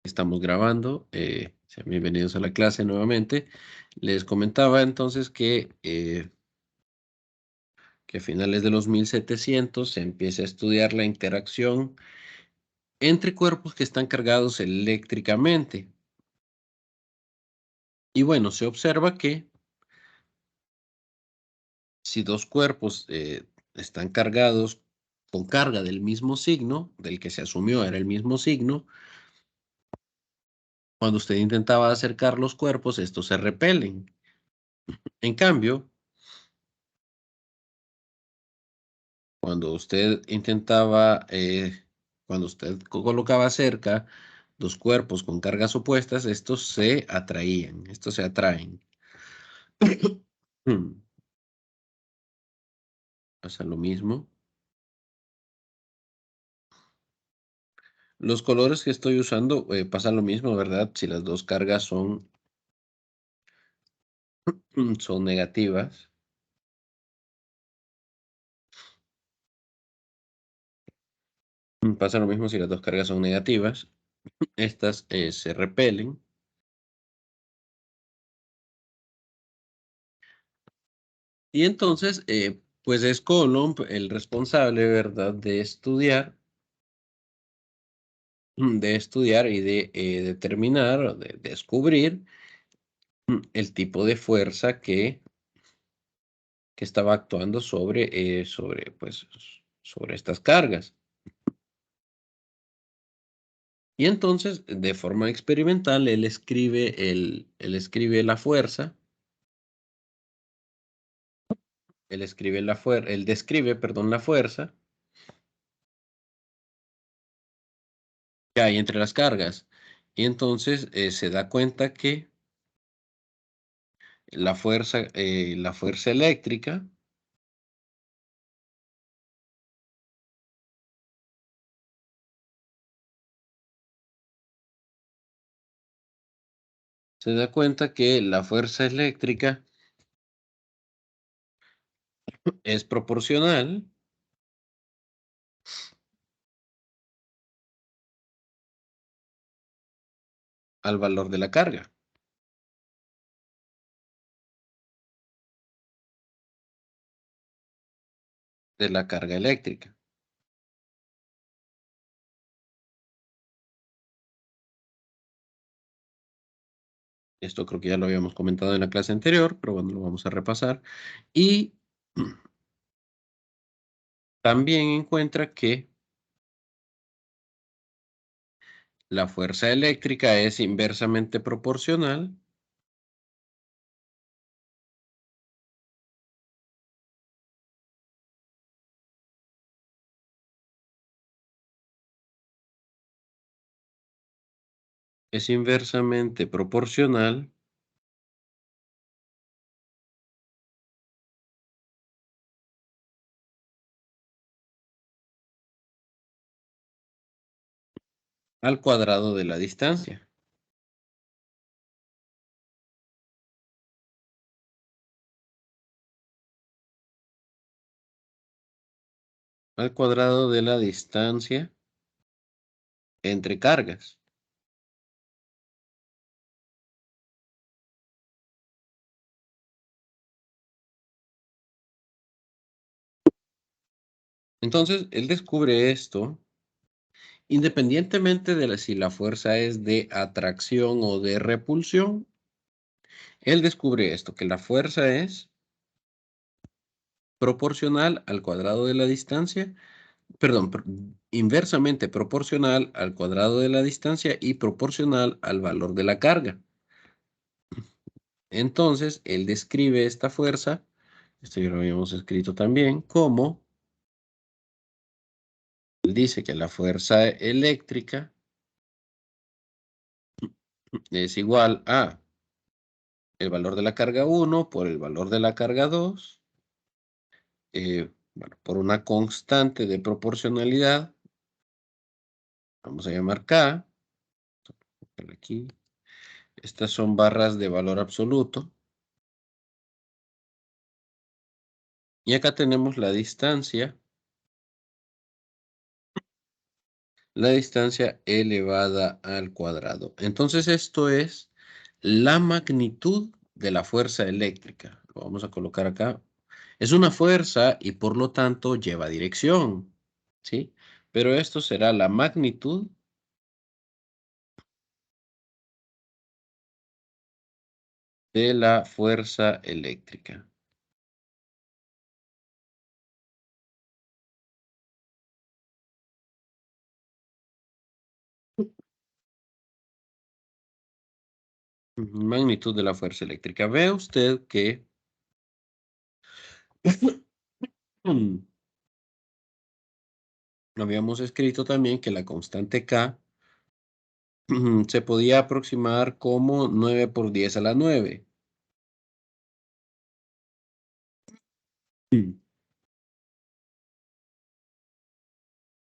Estamos grabando. Sean bienvenidos a la clase nuevamente. Les comentaba entonces que a finales de los 1700 se empieza a estudiar la interacción entre cuerpos que están cargados eléctricamente. Y bueno, se observa que si dos cuerpos están cargados con carga del mismo signo, del que se asumió era el mismo signo, cuando usted intentaba acercar los cuerpos, estos se repelen. En cambio, Cuando usted intentaba, cuando usted colocaba cerca dos cuerpos con cargas opuestas, estos se atraían, estos se atraen. Pasa lo mismo. Los colores que estoy usando pasa lo mismo, ¿verdad? Si las dos cargas son negativas. Pasa lo mismo si las dos cargas son negativas. Estas se repelen. Y entonces, pues es Coulomb el responsable, ¿verdad?, de estudiar y de determinar o de descubrir el tipo de fuerza que estaba actuando sobre estas cargas. Y entonces, de forma experimental, él escribe la fuerza, él describe, perdón, la fuerza que hay entre las cargas. Y entonces se da cuenta que la fuerza eléctrica se da cuenta que la fuerza eléctrica es proporcional al valor de la carga eléctrica. Esto creo que ya lo habíamos comentado en la clase anterior, pero bueno, lo vamos a repasar. Y también encuentra que la fuerza eléctrica es inversamente proporcional al cuadrado de la distancia. Al cuadrado de la distancia entre cargas. Entonces, él descubre esto independientemente de si la fuerza es de atracción o de repulsión. Él descubre esto, que la fuerza es proporcional al cuadrado de la distancia, perdón, inversamente proporcional al cuadrado de la distancia y proporcional al valor de la carga. Entonces, él describe esta fuerza, esto ya lo habíamos escrito también, como él dice que la fuerza eléctrica es igual a el valor de la carga 1 por el valor de la carga 2, bueno, por una constante de proporcionalidad, vamos a llamar K, aquí. Estas son barras de valor absoluto. Y acá tenemos la distancia la distancia elevada al cuadrado. Entonces esto es la magnitud de la fuerza eléctrica. Lo vamos a colocar acá. Es una fuerza y por lo tanto lleva dirección, ¿sí? Pero esto será la magnitud de la fuerza eléctrica. Magnitud de la fuerza eléctrica. Ve usted que habíamos escrito también que la constante K se podía aproximar como 9 por 10 a la 9.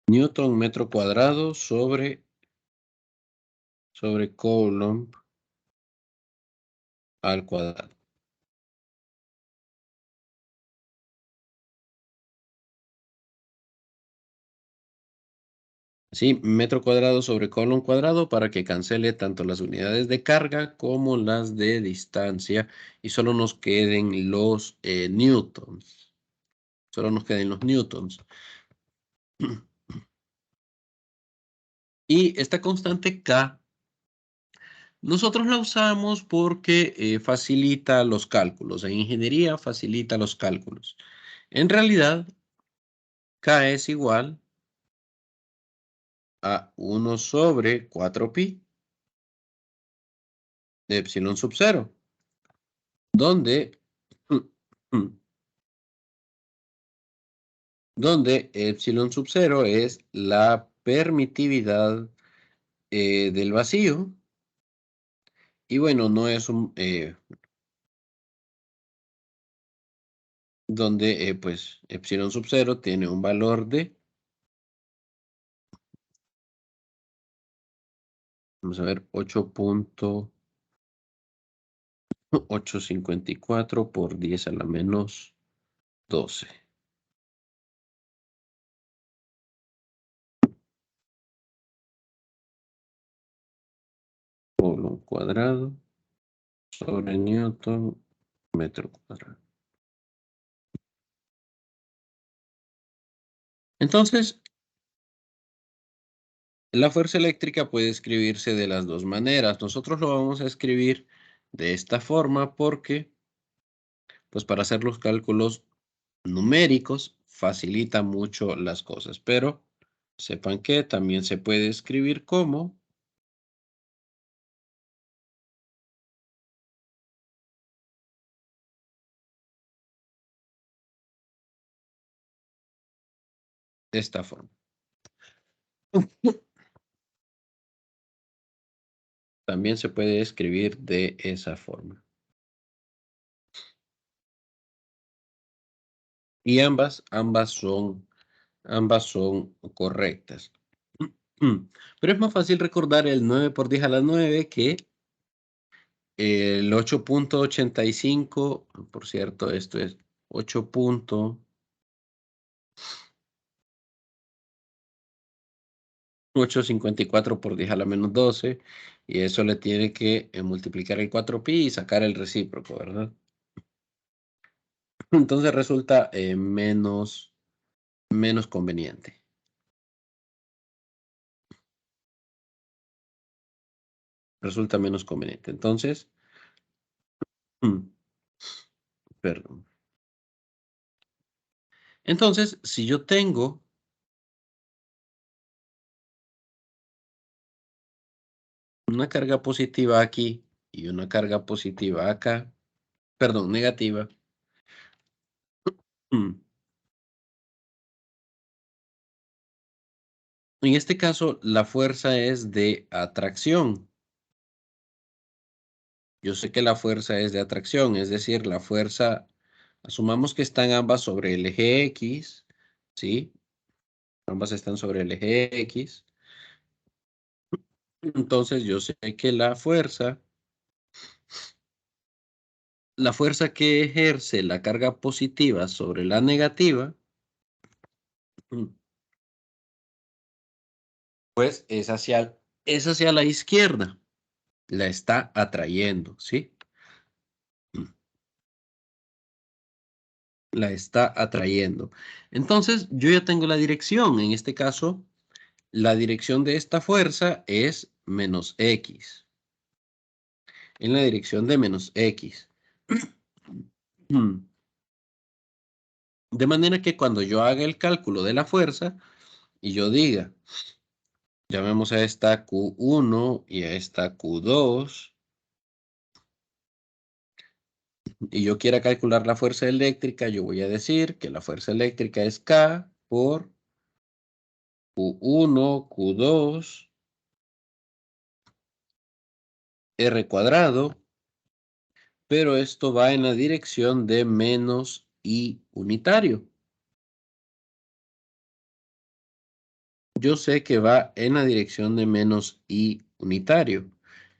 Newton metro cuadrado sobre Coulomb al cuadrado. Sí, metro cuadrado sobre Coulomb cuadrado para que cancele tanto las unidades de carga como las de distancia y solo nos queden los newtons. Solo nos queden los newtons. Y esta constante K, nosotros la usamos porque facilita los cálculos. En ingeniería facilita los cálculos. En realidad, K es igual a 1 sobre 4pi de epsilon sub 0, donde, donde epsilon sub 0 es la permitividad del vacío. Y bueno, no es un, donde pues epsilon sub 0 tiene un valor de, vamos a ver, 8.854 por 10 a la menos 12. Coulomb cuadrado sobre Newton metro cuadrado. Entonces, la fuerza eléctrica puede escribirse de las dos maneras. Nosotros lo vamos a escribir de esta forma porque, pues para hacer los cálculos numéricos, facilita mucho las cosas. Pero sepan que también se puede escribir como de esta forma. También se puede escribir de esa forma. Y ambas son correctas. Pero es más fácil recordar el 9 por 10 a la 9 que el 8.85, por cierto, esto es 8.854 por 10 a la menos 12. Y eso le tiene que multiplicar el 4pi y sacar el recíproco, ¿verdad? Entonces resulta menos conveniente. Resulta menos conveniente. Entonces, perdón. Entonces, si yo tengo una carga positiva aquí y una carga positiva acá, perdón, negativa, en este caso la fuerza es de atracción. Yo sé que la fuerza es de atracción, es decir, la fuerza, asumamos que están ambas sobre el eje X, ¿sí? Ambas están sobre el eje X. Entonces yo sé que la fuerza que ejerce la carga positiva sobre la negativa Pues es hacia la izquierda. La está atrayendo, ¿sí? La está atrayendo. Entonces, yo ya tengo la dirección. En este caso, la dirección de esta fuerza es menos X. En la dirección de menos X. De manera que cuando yo haga el cálculo de la fuerza y yo diga, llamemos a esta Q1 y a esta Q2, y yo quiera calcular la fuerza eléctrica, yo voy a decir que la fuerza eléctrica es K por Q1, Q2, R cuadrado, pero esto va en la dirección de menos I unitario. Yo sé que va en la dirección de menos I unitario,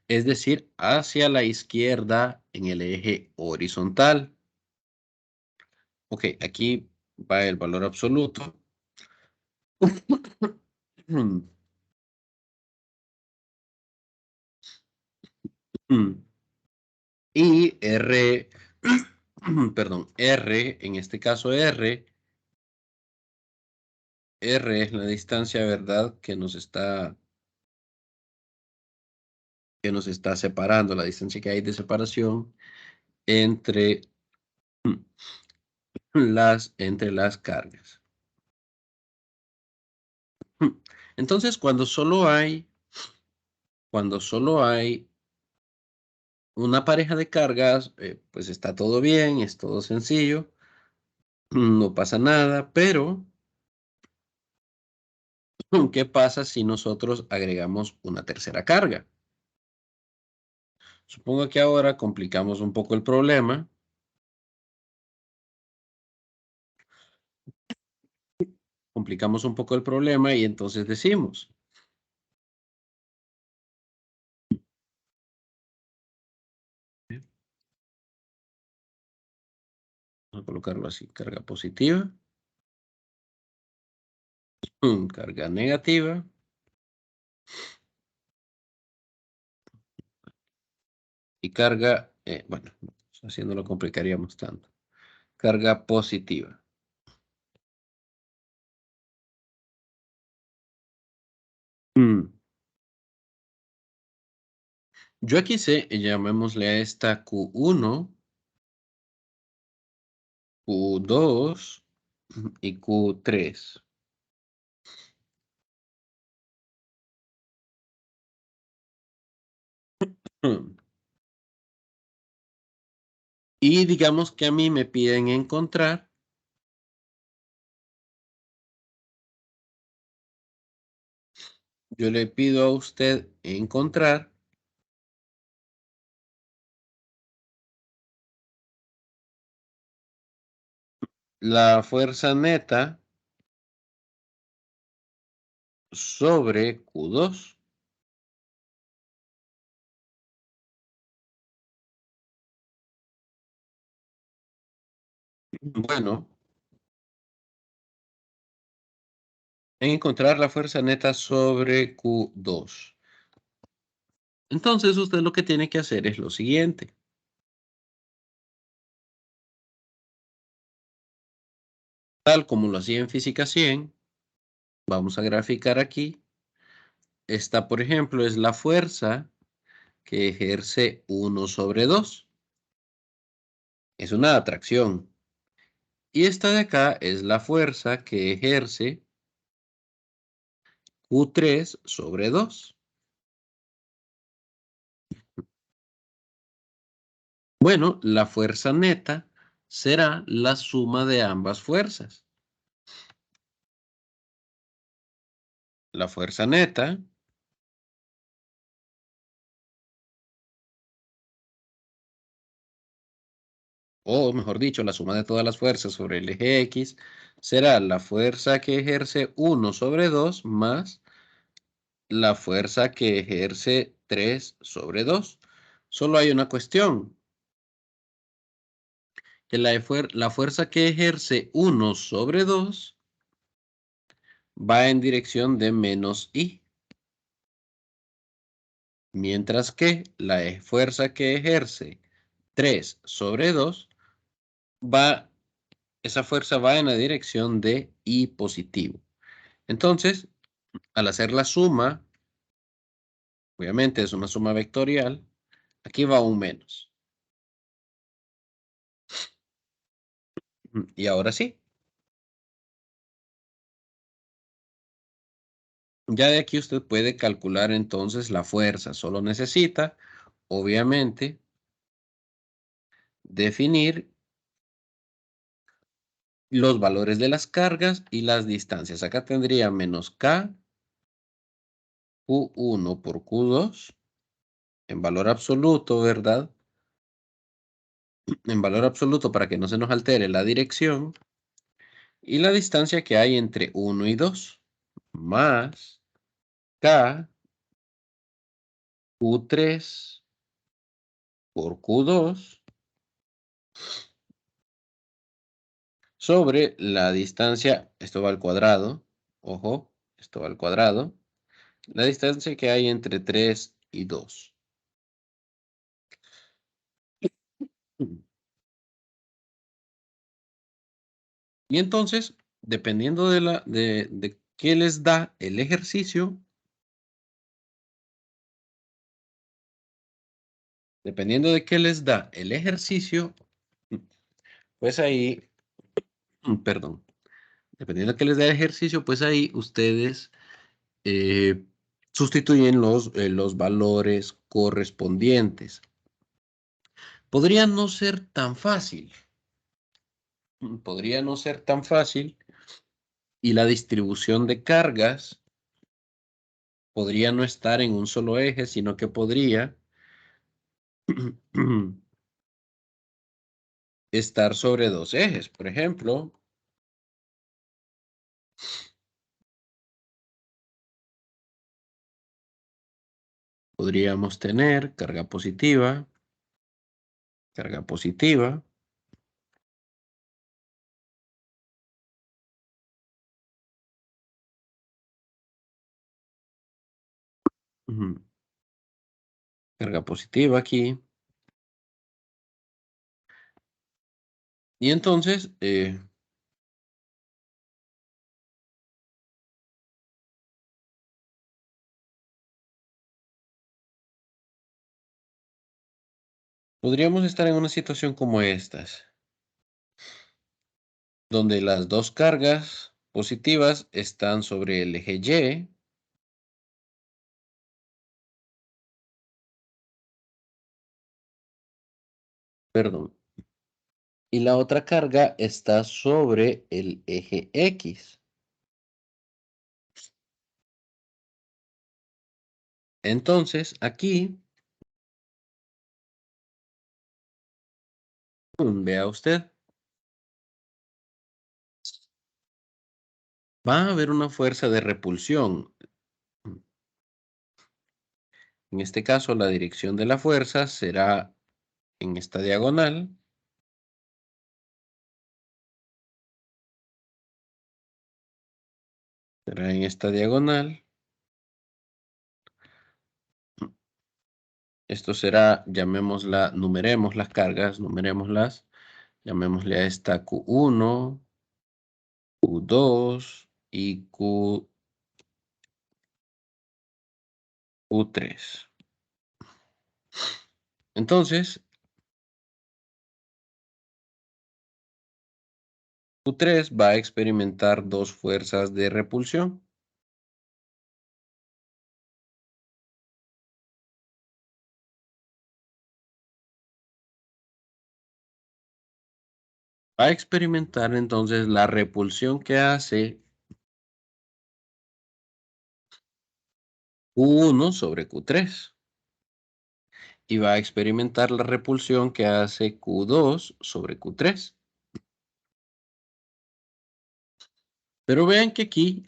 es decir, hacia la izquierda en el eje horizontal. Ok, aquí va el valor absoluto. Y R, perdón, R, en este caso R es la distancia, ¿verdad? Que nos está separando, la distancia que hay de separación entre entre las cargas. Entonces, cuando solo hay una pareja de cargas, pues está todo bien, es todo sencillo, no pasa nada, pero ¿qué pasa si nosotros agregamos una tercera carga? Supongo que ahora complicamos un poco el problema. Complicamos un poco el problema y entonces decimos, vamos a colocarlo así, carga positiva, carga negativa y carga, bueno, haciéndolo complicaríamos tanto, carga positiva. Mm, Yo aquí sé, llamémosle a esta Q1, Q2 y Q3. Mm, Y digamos que a mí me piden encontrar yo le pido a usted encontrar la fuerza neta sobre Q2. Bueno, encontrar la fuerza neta sobre Q2. Entonces usted lo que tiene que hacer es lo siguiente. Tal como lo hacía en física 100, vamos a graficar aquí. Esta, por ejemplo, es la fuerza que ejerce 1 sobre 2. Es una atracción. Y esta de acá es la fuerza que ejerce Q3 sobre 2. Bueno, la fuerza neta será la suma de ambas fuerzas. La fuerza neta, o mejor dicho, la suma de todas las fuerzas sobre el eje X, será la fuerza que ejerce 1 sobre 2 más la fuerza que ejerce 3 sobre 2. Solo hay una cuestión, que la fuerza que ejerce 1 sobre 2 va en dirección de menos I. Mientras que la fuerza que ejerce 3 sobre 2 esa fuerza va en la dirección de I positivo. Entonces, al hacer la suma, obviamente es una suma vectorial, aquí va un menos. Y ahora sí, ya de aquí usted puede calcular entonces la fuerza. Solo necesita, obviamente, definir los valores de las cargas y las distancias. Acá tendría menos K, Q1 por Q2, en valor absoluto, ¿verdad? En valor absoluto para que no se nos altere la dirección. Y la distancia que hay entre 1 y 2, más K Q3 por Q2 sobre la distancia, esto va al cuadrado, ojo, esto va al cuadrado, la distancia que hay entre 3 y 2. Y entonces, dependiendo de qué les da el ejercicio, dependiendo de qué les da el ejercicio, pues ahí, perdón, dependiendo de qué les da el ejercicio, pues ahí ustedes eh, sustituyen los valores correspondientes. Podría no ser tan fácil, podría no ser tan fácil y la distribución de cargas podría no estar en un solo eje, sino que podría estar sobre dos ejes. Por ejemplo, podríamos tener carga positiva, ujú, carga positiva aquí. Y entonces podríamos estar en una situación como estas, donde las dos cargas positivas están sobre el eje Y, perdón, y la otra carga está sobre el eje X. Entonces, aquí, vea usted, va a haber una fuerza de repulsión. En este caso, la dirección de la fuerza será en esta diagonal. Será en esta diagonal. Esto será, llamémosla, numeremos las cargas, numerémoslas. Llamémosle a esta Q1, Q2 y Q3. Entonces, Q3 va a experimentar dos fuerzas de repulsión. Va a experimentar entonces la repulsión que hace Q1 sobre Q3 y va a experimentar la repulsión que hace Q2 sobre Q3. Pero vean que aquí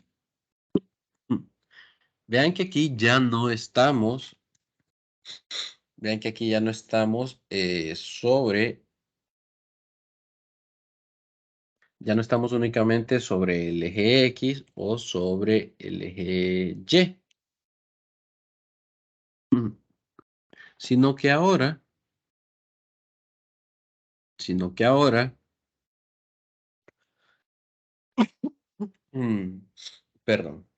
ya no estamos, vean que aquí ya no estamos ya no estamos únicamente sobre el eje X o sobre el eje Y. sino que ahora, mm, perdón,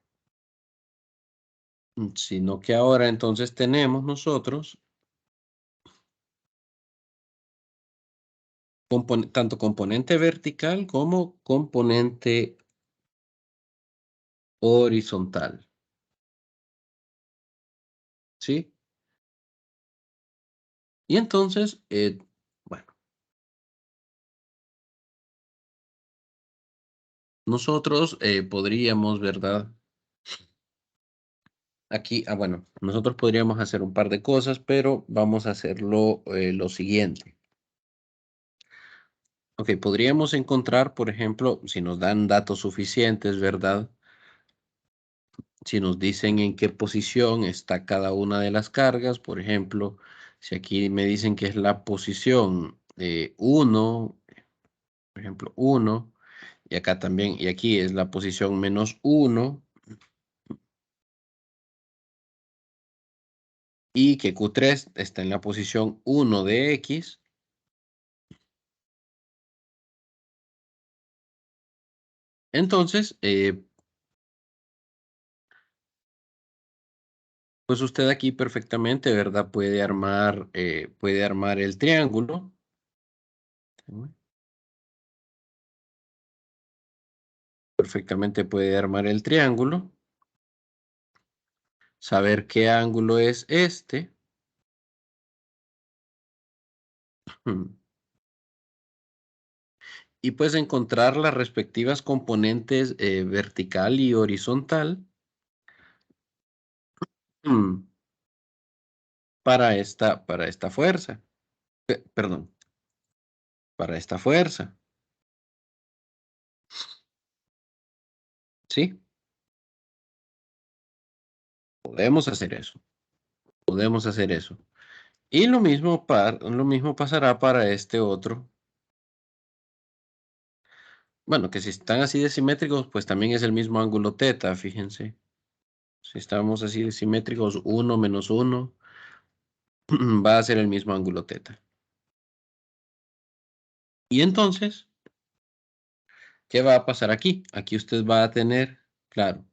sino que ahora entonces tenemos nosotros tanto componente vertical como componente horizontal, ¿sí? Y entonces, bueno, nosotros podríamos, ¿verdad? Aquí, bueno, nosotros podríamos hacer un par de cosas, pero vamos a hacerlo lo siguiente. Ok, podríamos encontrar, por ejemplo, si nos dan datos suficientes, ¿verdad? Si nos dicen en qué posición está cada una de las cargas, por ejemplo, si aquí me dicen que es la posición 1, por ejemplo, 1, y acá también, y aquí es la posición -1, y que Q3 está en la posición 1 de X, entonces, pues usted aquí perfectamente, ¿verdad? Puede armar el triángulo. Perfectamente puede armar el triángulo. Saber qué ángulo es este. Y pues encontrar las respectivas componentes vertical y horizontal mm, para esta fuerza. Perdón, para esta fuerza. ¿Sí? Podemos hacer eso. Podemos hacer eso. Y lo mismo pasará para este otro. Bueno, que si están así de simétricos, pues también es el mismo ángulo teta, fíjense. Si estamos así de simétricos, 1 menos 1 va a ser el mismo ángulo teta. Y entonces, ¿qué va a pasar aquí? Aquí usted va a tener, claro,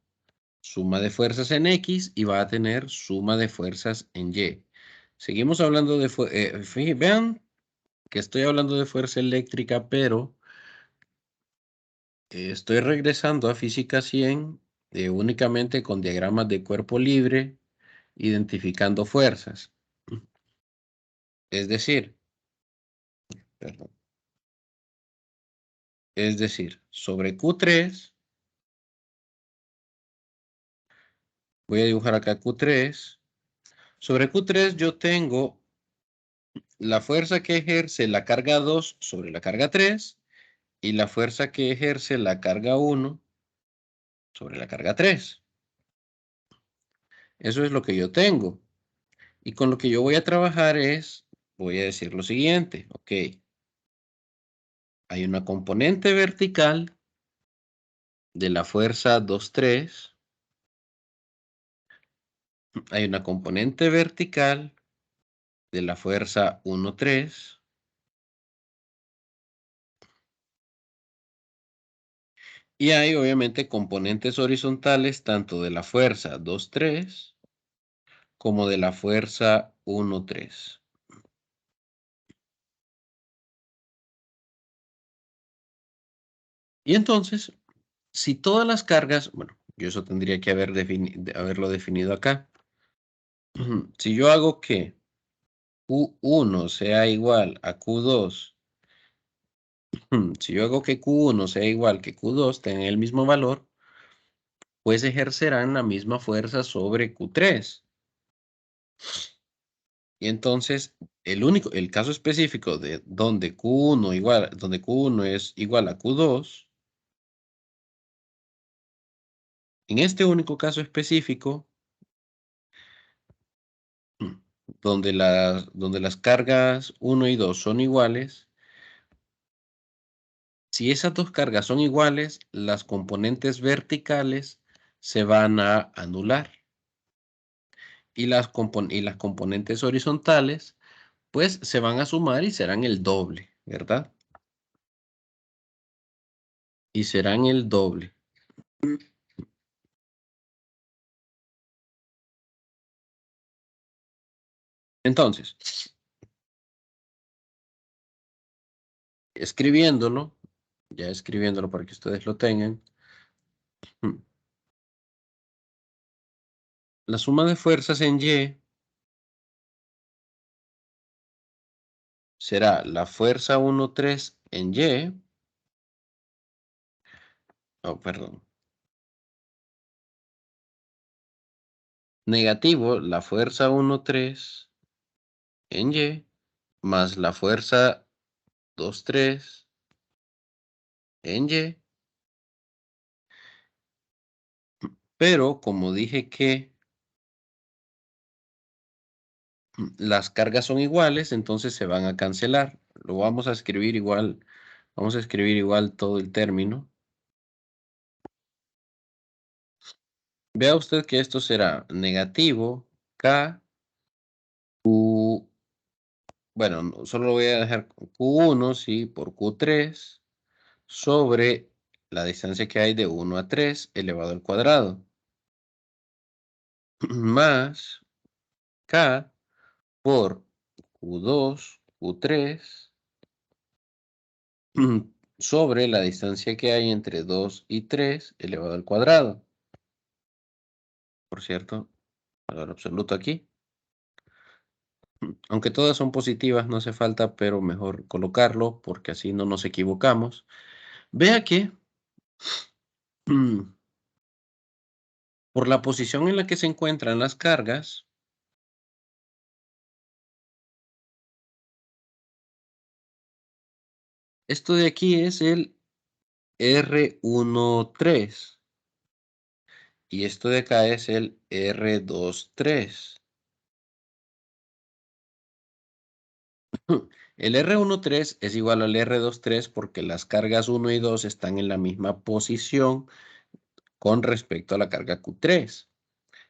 suma de fuerzas en X y va a tener suma de fuerzas en Y. Seguimos hablando de vean que estoy hablando de fuerza eléctrica, pero estoy regresando a física 100 únicamente con diagramas de cuerpo libre, identificando fuerzas. Es decir, perdón, es decir, sobre Q3, voy a dibujar acá Q3. Sobre Q3 yo tengo la fuerza que ejerce la carga 2 sobre la carga 3 y la fuerza que ejerce la carga 1 sobre la carga 3. Eso es lo que yo tengo. Y con lo que yo voy a trabajar voy a decir lo siguiente, ok, hay una componente vertical de la fuerza 2,3, hay una componente vertical de la fuerza 1,3 y hay obviamente componentes horizontales tanto de la fuerza 2,3 como de la fuerza 1,3. Y entonces, si todas las cargas, bueno, yo eso tendría que haberlo definido acá. Si yo hago que Q1 sea igual a Q2, si yo hago que Q1 sea igual que Q2, tengan el mismo valor, pues ejercerán la misma fuerza sobre Q3. Y entonces, el caso específico de donde Q1 es igual a Q2, en este único caso específico, donde las cargas 1 y 2 son iguales, si esas dos cargas son iguales, las componentes verticales se van a anular. y las componentes horizontales, pues se van a sumar y serán el doble, ¿verdad? Y serán el doble. Entonces, escribiéndolo, ya escribiéndolo para que ustedes lo tengan, mm, la suma de fuerzas en Y será la fuerza 1,3 en Y, oh, perdón, negativo la fuerza 1,3 en Y, más la fuerza 2,3 en Y, pero como dije que las cargas son iguales, entonces se van a cancelar. Lo vamos a escribir igual todo el término. Vea usted que esto será negativo K, Q, bueno, solo lo voy a dejar con Q1, sí, por Q3, sobre la distancia que hay de 1 a 3 elevado al cuadrado, más K por Q2, Q3, sobre la distancia que hay entre 2 y 3 elevado al cuadrado. Por cierto, valor absoluto aquí. Aunque todas son positivas, no hace falta, pero mejor colocarlo porque así no nos equivocamos. Vea que por la posición en la que se encuentran las cargas, esto de aquí es el R13 y esto de acá es el R23. El R13 es igual al R23 porque las cargas 1 y 2 están en la misma posición con respecto a la carga Q3.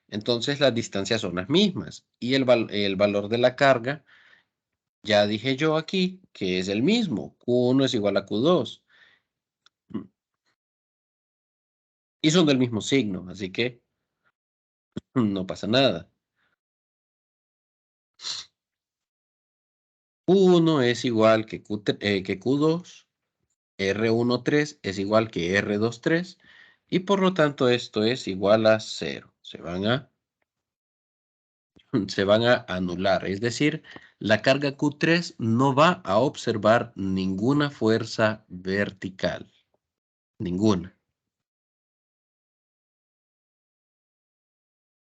Entonces las distancias son las mismas y el valor de la carga, ya dije yo aquí que es el mismo. Q1 es igual a Q2 y son del mismo signo, así que no pasa nada. Q1 es igual que Q2, R13 es igual que R23 y por lo tanto esto es igual a 0. Se van a anular, es decir, la carga Q3 no va a observar ninguna fuerza vertical, ninguna.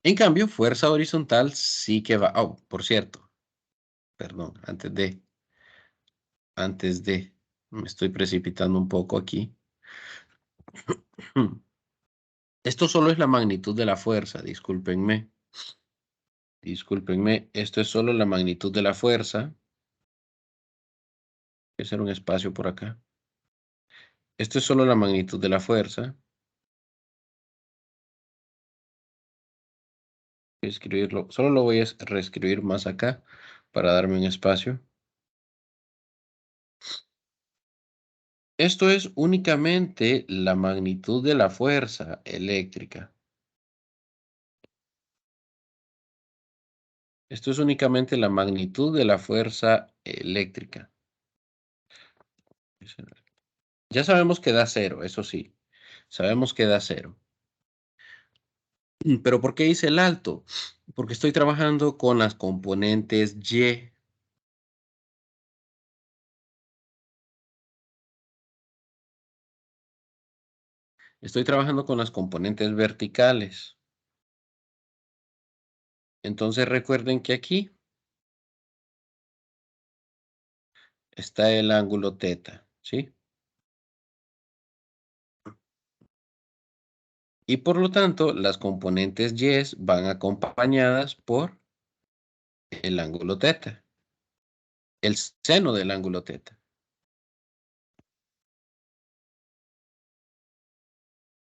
En cambio, fuerza horizontal sí que va. Oh, por cierto, perdón, me estoy precipitando un poco aquí. Esto solo es la magnitud de la fuerza, discúlpenme. Discúlpenme, esto es solo la magnitud de la fuerza. Voy a hacer un espacio por acá. Esto es solo la magnitud de la fuerza. Voy a escribirlo, solo lo voy a reescribir más acá para darme un espacio. Esto es únicamente la magnitud de la fuerza eléctrica. Esto es únicamente la magnitud de la fuerza eléctrica. Ya sabemos que da cero, eso sí. Sabemos que da cero. Pero ¿por qué hice el alto? Porque estoy trabajando con las componentes Y. Estoy trabajando con las componentes verticales. Entonces recuerden que aquí está el ángulo teta, ¿sí? Y por lo tanto, las componentes Y van acompañadas por el ángulo teta, el seno del ángulo teta.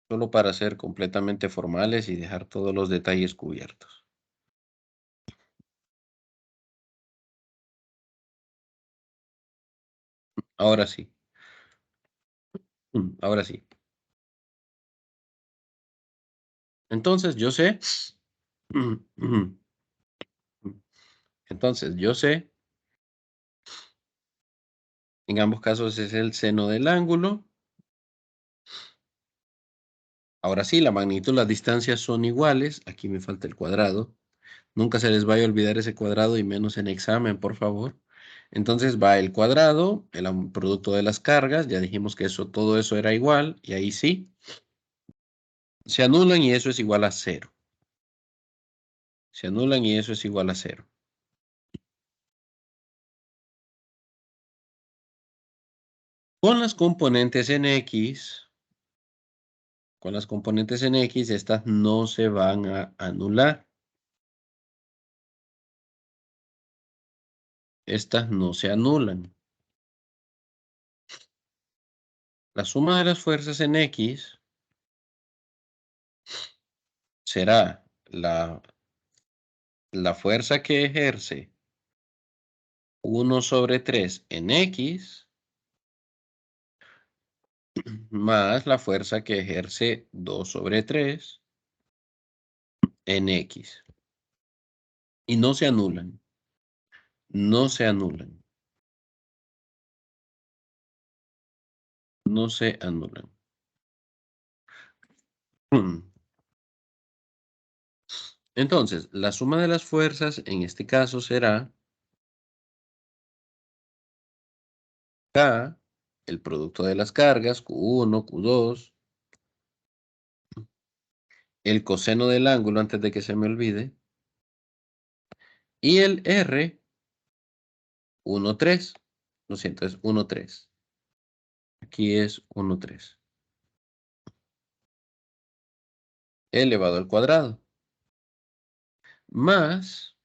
Solo para ser completamente formales y dejar todos los detalles cubiertos. Ahora sí. Ahora sí. Entonces yo sé. Entonces yo sé. En ambos casos es el seno del ángulo. Ahora sí, la magnitud, las distancias son iguales. Aquí me falta el cuadrado. Nunca se les vaya a olvidar ese cuadrado y menos en examen, por favor. Entonces va el cuadrado, el producto de las cargas. Ya dijimos que eso, todo eso era igual. Y ahí sí. Se anulan y eso es igual a 0. Se anulan y eso es igual a 0. Con las componentes en X, estas no se van a anular. Estas no se anulan. La suma de las fuerzas en X será la fuerza que ejerce 1 sobre 3 en X más la fuerza que ejerce 2 sobre 3 en X. Y no se anulan. No se anulan. No se anulan. Entonces, la suma de las fuerzas en este caso será K, el producto de las cargas, Q1, Q2, el coseno del ángulo antes de que se me olvide, y el R, 1, 3. Lo siento, es 1, 3. Aquí es 1, 3. Elevado al cuadrado. Más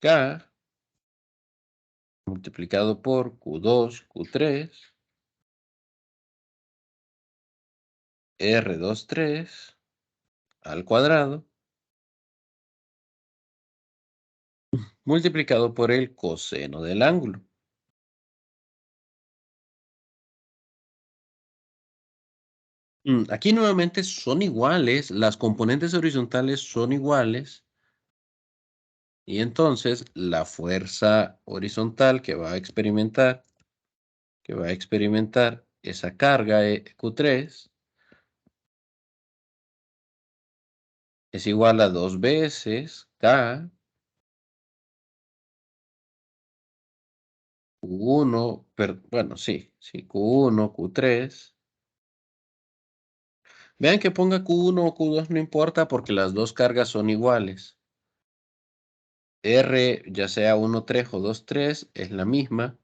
K multiplicado por Q2, Q3, R23 al cuadrado, multiplicado por el coseno del ángulo. Aquí nuevamente son iguales, las componentes horizontales son iguales, y entonces la fuerza horizontal que va a experimentar esa carga Q3 es igual a 2 veces K Q1, bueno, sí, Q1, Q3. Vean que ponga Q1 o Q2 no importa porque las dos cargas son iguales. R, ya sea 1, 3 o 2, 3, es la misma,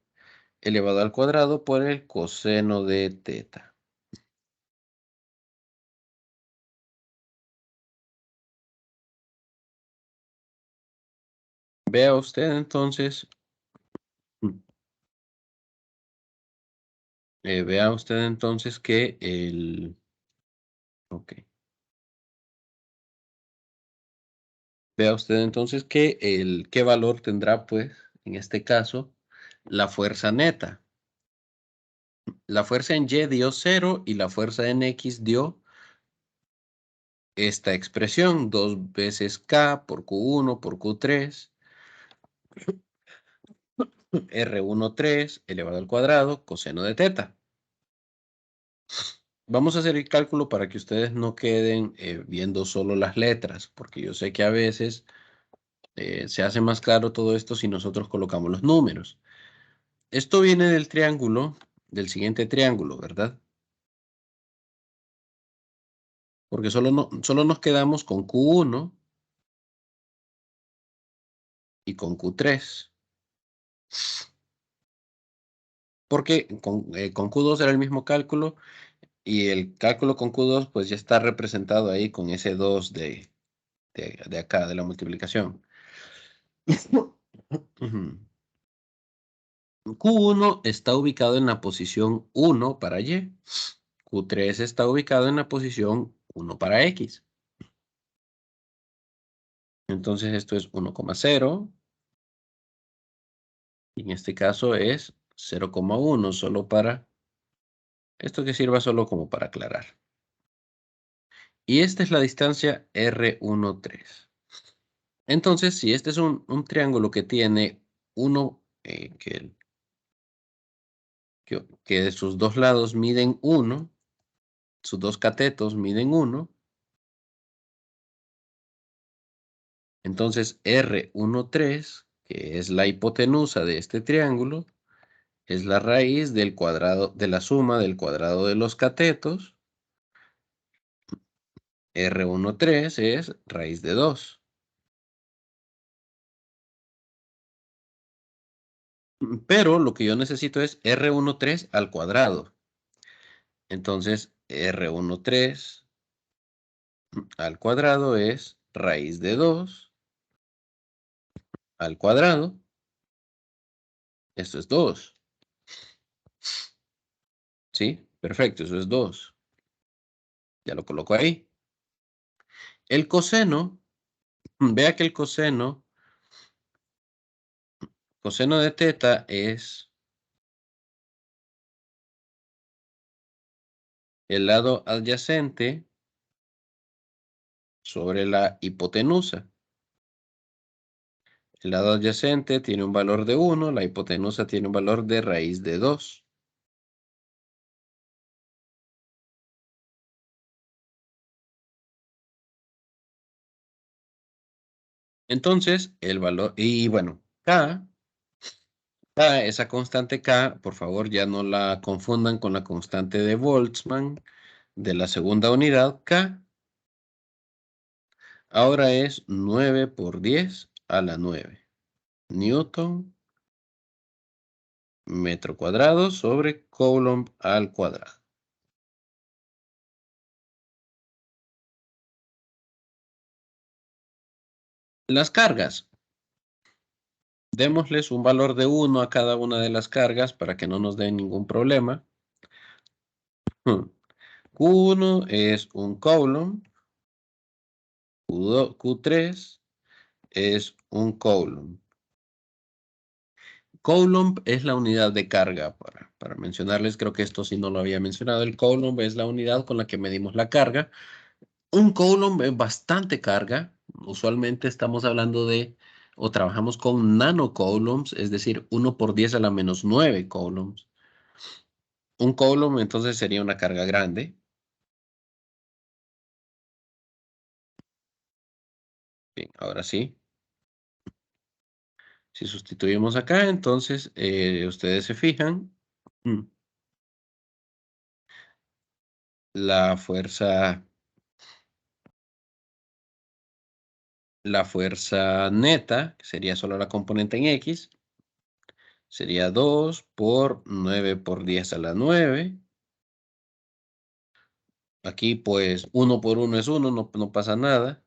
elevado al cuadrado por el coseno de teta. Vea usted entonces, vea usted entonces que ok. Vea usted entonces que qué valor tendrá, pues, en este caso, la fuerza neta. La fuerza en Y dio 0 y la fuerza en X dio esta expresión, 2 veces K por Q1 por Q3, R13 elevado al cuadrado, coseno de teta. Vamos a hacer el cálculo para que ustedes no queden viendo solo las letras, porque yo sé que a veces se hace más claro todo esto si nosotros colocamos los números. Esto viene del triángulo, del siguiente triángulo, ¿verdad? Porque solo nos quedamos con Q1 y con Q3. Porque con Q2 era el mismo cálculo y el cálculo con Q2 pues ya está representado ahí con ese 2 de acá, de la multiplicación. Q1 está ubicado en la posición 1 para Y. Q3 está ubicado en la posición 1 para X. Entonces esto es 1,0, Y en este caso es 0,1, solo para, esto que sirva solo como para aclarar. Y esta es la distancia R13. Entonces, si este es un triángulo que tiene uno, que sus dos lados miden 1, sus dos catetos miden 1, entonces R13, que es la hipotenusa de este triángulo, es la raíz del cuadrado de la suma del cuadrado de los catetos. R13 es raíz de 2. Pero lo que yo necesito es R13 al cuadrado. Entonces, R13 al cuadrado es raíz de 2 al cuadrado. Esto es 2. ¿Sí? Perfecto, eso es 2. Ya lo coloco ahí. El coseno, vea que el coseno de teta es el lado adyacente sobre la hipotenusa. El lado adyacente tiene un valor de 1, la hipotenusa tiene un valor de raíz de 2. Entonces, el valor, y bueno, esa constante K, por favor, ya no la confundan con la constante de Boltzmann de la segunda unidad. K ahora es 9 por 10 a la 9. Newton metro cuadrado sobre Coulomb al cuadrado. Las cargas. Démosles un valor de 1 a cada una de las cargas para que no nos den ningún problema. Q1 es un Coulomb. Q3 es un Coulomb. Coulomb es la unidad de carga. Para mencionarles, creo que esto sí no lo había mencionado. El Coulomb es la unidad con la que medimos la carga. Un Coulomb es bastante carga. Usualmente estamos hablando de, o trabajamos con nanocoulombs, es decir, 1 por 10 a la menos 9 coulombs. Un Coulomb entonces sería una carga grande. Bien, ahora sí. Si sustituimos acá, entonces ustedes se fijan. mm, La fuerza neta, que sería solo la componente en X, sería 2 por 9 por 10 a la 9. Aquí pues 1 por 1 es 1, no pasa nada.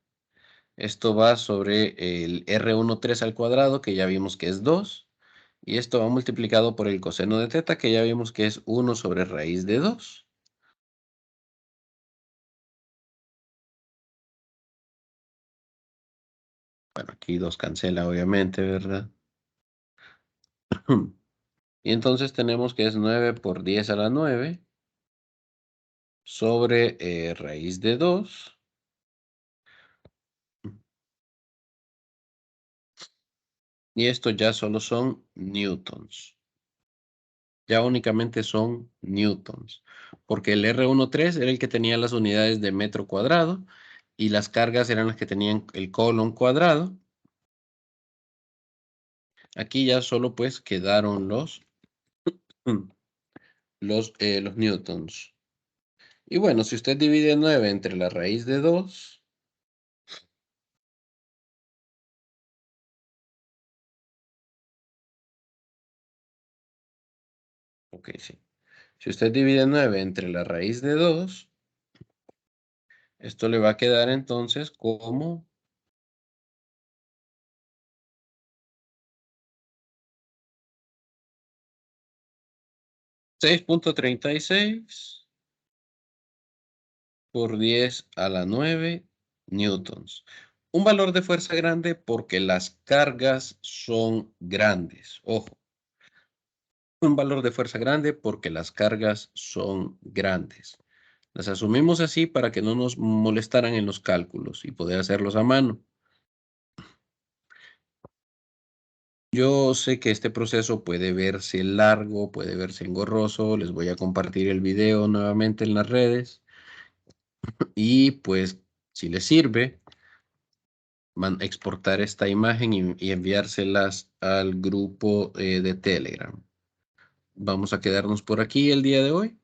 Esto va sobre el R13 al cuadrado, que ya vimos que es 2. Y esto va multiplicado por el coseno de teta, que ya vimos que es 1 sobre raíz de 2. Bueno, aquí 2 cancela, obviamente, ¿verdad? Y entonces tenemos que es 9 por 10 a la 9 sobre raíz de 2. Y esto ya solo son newtons. Ya únicamente son newtons. Porque el R13 era el que tenía las unidades de metro cuadrado y las cargas eran las que tenían el coulomb cuadrado. Aquí ya solo pues quedaron los newtons. Y bueno, si usted divide 9 entre la raíz de 2, ok, sí. Si usted divide 9 entre la raíz de 2, esto le va a quedar entonces como 6,36 por 10 a la 9 newtons. Un valor de fuerza grande porque las cargas son grandes. Ojo, un valor de fuerza grande porque las cargas son grandes. Las asumimos así para que no nos molestaran en los cálculos y poder hacerlos a mano. Yo sé que este proceso puede verse largo, puede verse engorroso. Les voy a compartir el video nuevamente en las redes y pues si les sirve, exportar esta imagen y enviárselas al grupo de Telegram. Vamos a quedarnos por aquí el día de hoy.